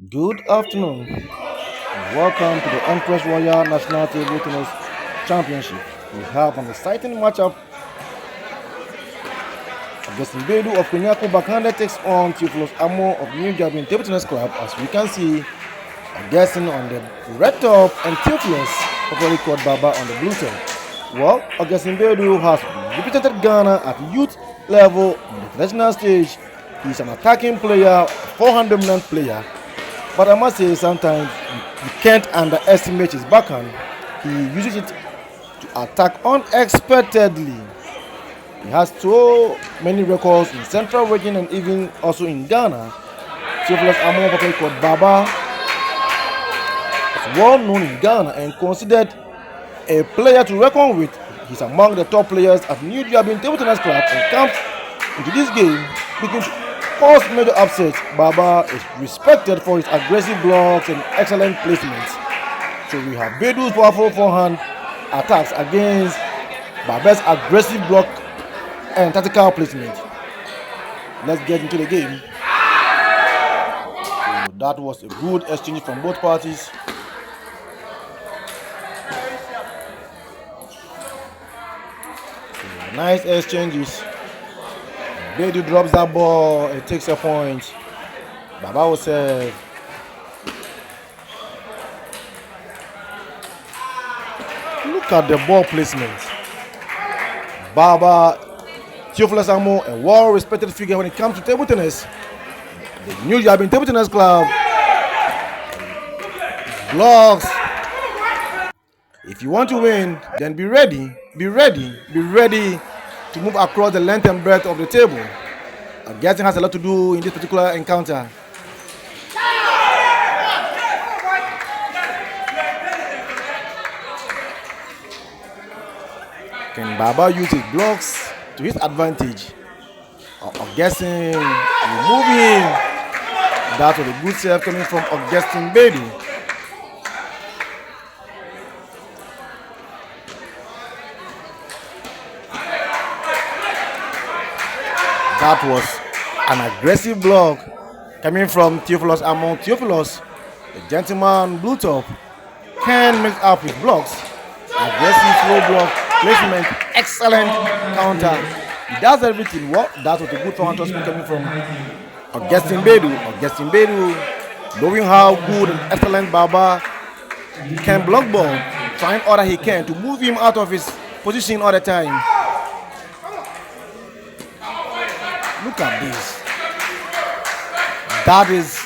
Good afternoon, and welcome to the Empress Royal National Table Tennis Championship. We have an exciting matchup. Augustine Baidoo of Kenyako Bakanda takes on Theophilus Amoh of New Gabon Table Tennis Club. As we can see, Augustine on the red top and Theophilus, popularly called Baba, on the blue top. Well, Augustine Baidoo has represented Ghana at youth level on the international stage. He's an attacking player, 400-minute player. But I must say, sometimes you can't underestimate his backhand. He uses it to attack unexpectedly. He has so many records in Central Region and even also in Ghana. Theophilus Amoh, popularly called Baba, is well known in Ghana and considered a player to reckon with. He's among the top players at New Gabon Table Tennis Club and comes into this game looking to cause major upsets. Baba is respected for his aggressive blocks and excellent placements. So we have Baidoo's powerful forehand attacks against Baba's aggressive block and tactical placement. Let's get into the game. So that was a good exchange from both parties. So nice exchanges. Baidoo drops that ball, it takes a point. Baba will serve. Look at the ball placement. Baba, Theophilus Amoh, a well-respected figure when it comes to table tennis. The New Gabon Table Tennis Club blocks. If you want to win, then be ready to move across the length and breadth of the table. Augustine has a lot to do in this particular encounter. Can Baba use his blocks to his advantage? Augustine removing. That was a good serve coming from Augustine Baidoo. That was an aggressive block coming from Theophilus Amoh. Theophilus, the gentleman blue top, can mix up his blocks. Aggressive slow block placement, excellent counter. He does everything well. That was a good forehand tossing coming from Augustine Baidoo. Augustine Baidoo, knowing how good and excellent Baba can block ball, trying all that he can to move him out of his position all the time. Look at this. That is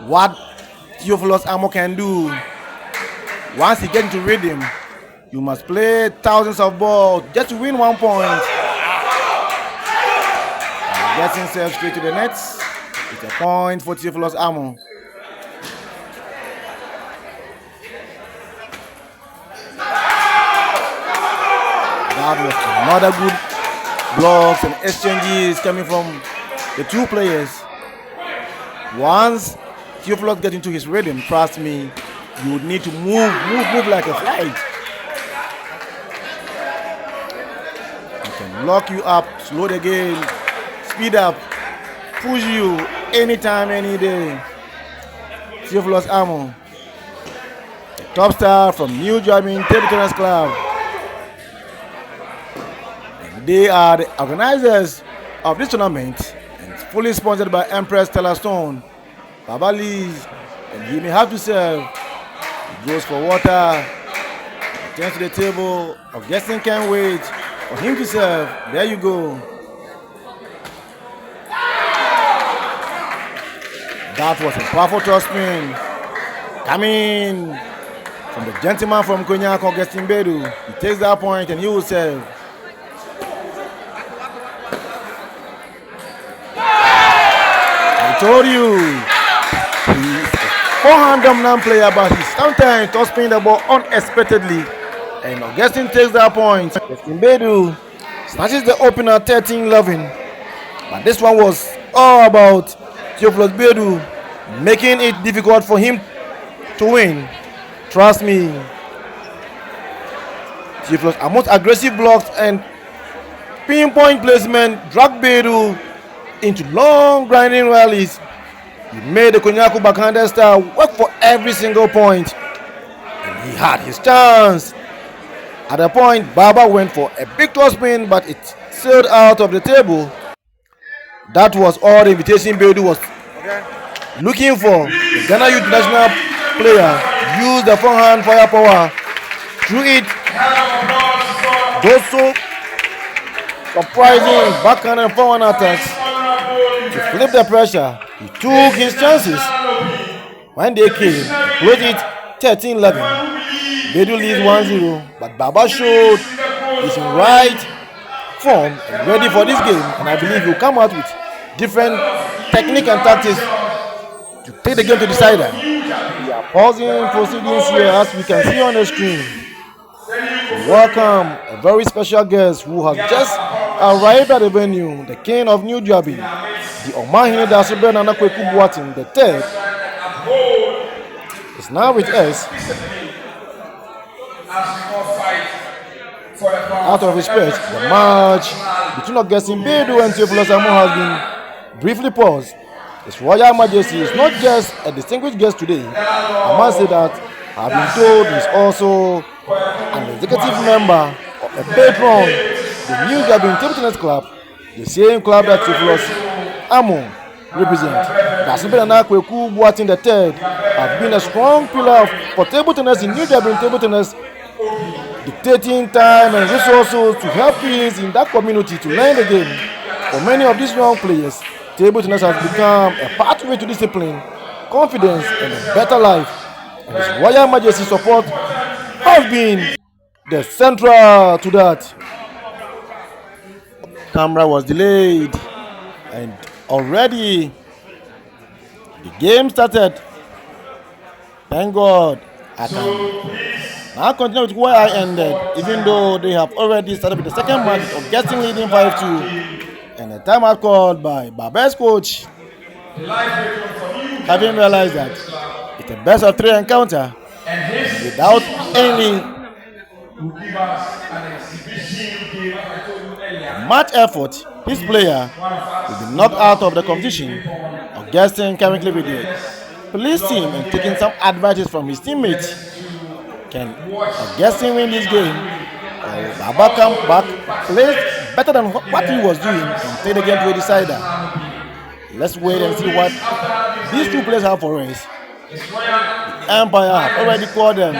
what Theophilus Amoh can do. Once he gets into rhythm, you must play thousands of balls just to win 1 point. Gets himself straight to the nets. It's a point for Theophilus Amoh. That was another good blocks and exchanges coming from the two players. Once Theophilus gets into his rhythm, trust me, you would need to move like a flight. He can lock you up, slow the game, speed up, push you anytime, any day. Theophilus Amoh, the top star from New Gabon Table Tennis Club. They are the organizers of this tournament and it's fully sponsored by Empress Stone. Baba leads and he may have to serve. He goes for water, he turns to the table. Augustine can't wait for him to serve. There you go. That was a powerful toss spin coming from the gentleman from Cognac, Augustine Baidoo. He takes that point and he will serve. Told you, he's a forehand dominant player, but he's sometimes toss spinning the ball unexpectedly. And Augustine takes that point. Augustine Baidoo snatches the opener 13-11. But this one was all about Theophilus Baidoo making it difficult for him to win. Trust me. Theophilus Amoh's aggressive blocks and pinpoint placement drag Baidoo into long grinding rallies. He made the Konyaku backhander style work for every single point. And he had his chance. At the point, Baba went for a big topspin, but it sailed out of the table. That was all the invitation Baidoo was looking for. The Ghana Youth National player used the forehand firepower through it. Those so surprising backhand and forehand attacks to flip the pressure. He took his chances. When they came, closed it 13-11. Baidoo leads 1-0, but Baba showed he's in right form and ready for this game, and I believe he'll come out with different technique and tactics to take the game to decider. We are pausing proceedings here as we can see on the screen. Welcome a very special guest who has just arrived at the venue, the king of New Jabi, the Omahine Dasobe Nana Kweku Boatin the third, is now with us. Out of respect, the match between Augustine Baidoo and Theophilus Amoh has been briefly paused. His Royal Majesty is not just a distinguished guest today. I must say that I've been told he's also an executive member of a patron, the New Jabi Table Tennis Club, the same club that Theophilus Amoh represents. Dasobe Nana Kweku Boatin the third has been a strong pillar for table tennis in New Jabi Table Tennis, dictating time and resources to help kids in that community to learn the game. For many of these young players, table tennis has become a pathway to discipline, confidence, and a better life. And His Royal Majesty's support has been the central to that. Camera was delayed, and already the game started. Thank God I can now continue with where I ended, even though they have already started with the second match of getting leading 5-2. And a timeout called by Baba's coach, having realized that it's a best of 3 encounter without any much effort. His player will be knocked out of the competition. Augustine currently with it. Police team and taking some advice from his teammates. Can Augustine win this game? Or Baba come back, plays better than what he was doing, and take the game to a decider? Let's wait and see what these two players have for us. The Empire have already called them.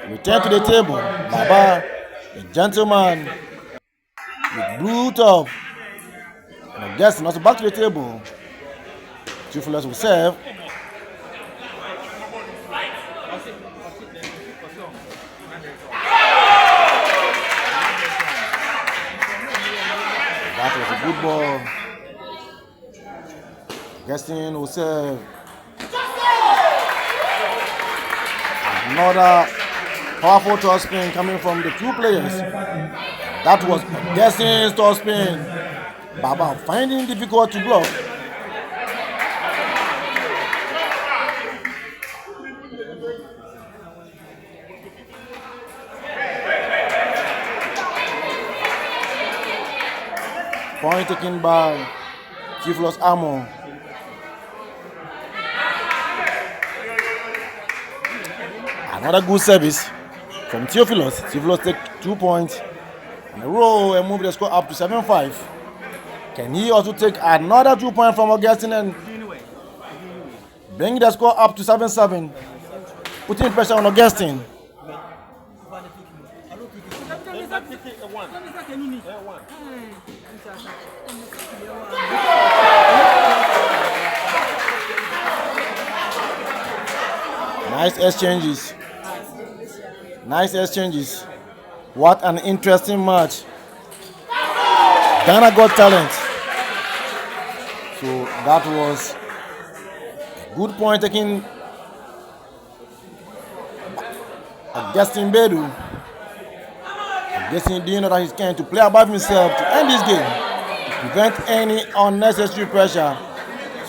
Return to the table. Baba, the gentleman with blue top. And Augustine also back to the table. Theophilus will serve. That was a good ball. Augustine will serve. Another powerful toss spin coming from the two players. That was Augustine's toss spin. Baba finding it difficult to block. Point taken by Theophilus Amoh. Another good service from Theophilus. Theophilus take 2 points in a row and move the score up to 7-5. Can he also take another 2 points from Augustine and bring the score up to 7-7, putting pressure on Augustine? Nice exchanges. Nice exchanges. What an interesting match. Ghana got talent. So that was a good point taken. Augustine Baidoo. Augustine didn't know that he's going to play above himself to end this game, to prevent any unnecessary pressure.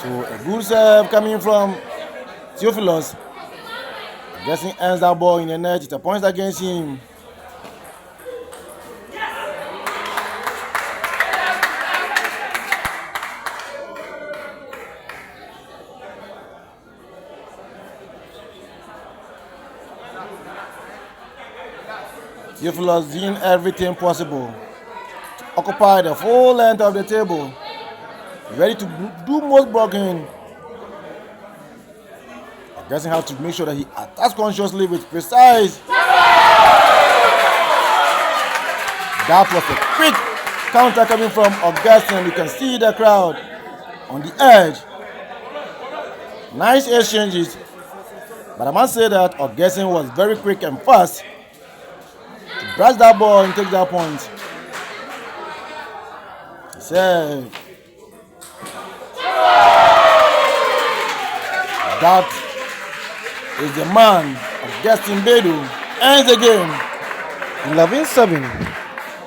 So a good serve coming from Theophilus. Augustine ends that ball in the net. It's a point against him. Theophilus doing everything possible to occupy the full length of the table, ready to do most blocking. Augustine has to make sure that he attacks consciously with precise. That was a quick counter coming from Augustine. You can see the crowd on the edge. Nice exchanges. But I must say that Augustine was very quick and fast to brush that ball and take that point. He said that is the man. Augustine Baidoo ends the game 11-7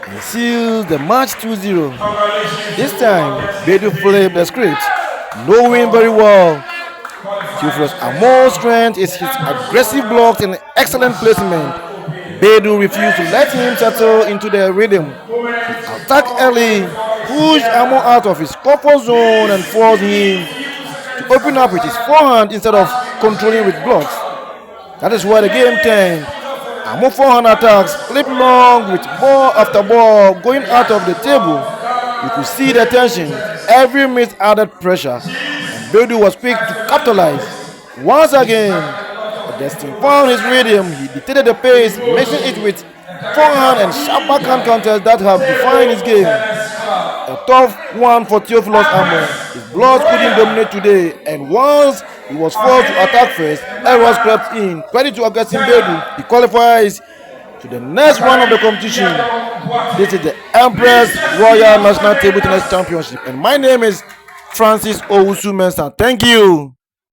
and seals the match 2-0. This time, Baidoo flipped the script, knowing very well Theophilus Amoh's strength is his aggressive blocks and excellent placement. Baidoo refused to let him settle into the rhythm. He attacked early, pushed Amoh out of his comfort zone and forced him to open up with his forehand instead of controlling with blocks. That is where the game turned. Amoh forehand attacks flipped long with ball after ball going out of the table. You could see the tension. Every miss added pressure. Baidoo was quick to capitalize. Once again, Augustine found his rhythm. He dictated the pace, mixing it with forehand and sharp backhand counters that have defined his game. A tough one for Theophilus Amoh. His blocks couldn't dominate today, and once he was forced to attack first, errors crept in. Credit to Augustine Baidoo. He qualifies to the next round of the competition. This is the Empress Royal National Table Tennis Championship, and my name is Francis Owusu Mensah. Thank you.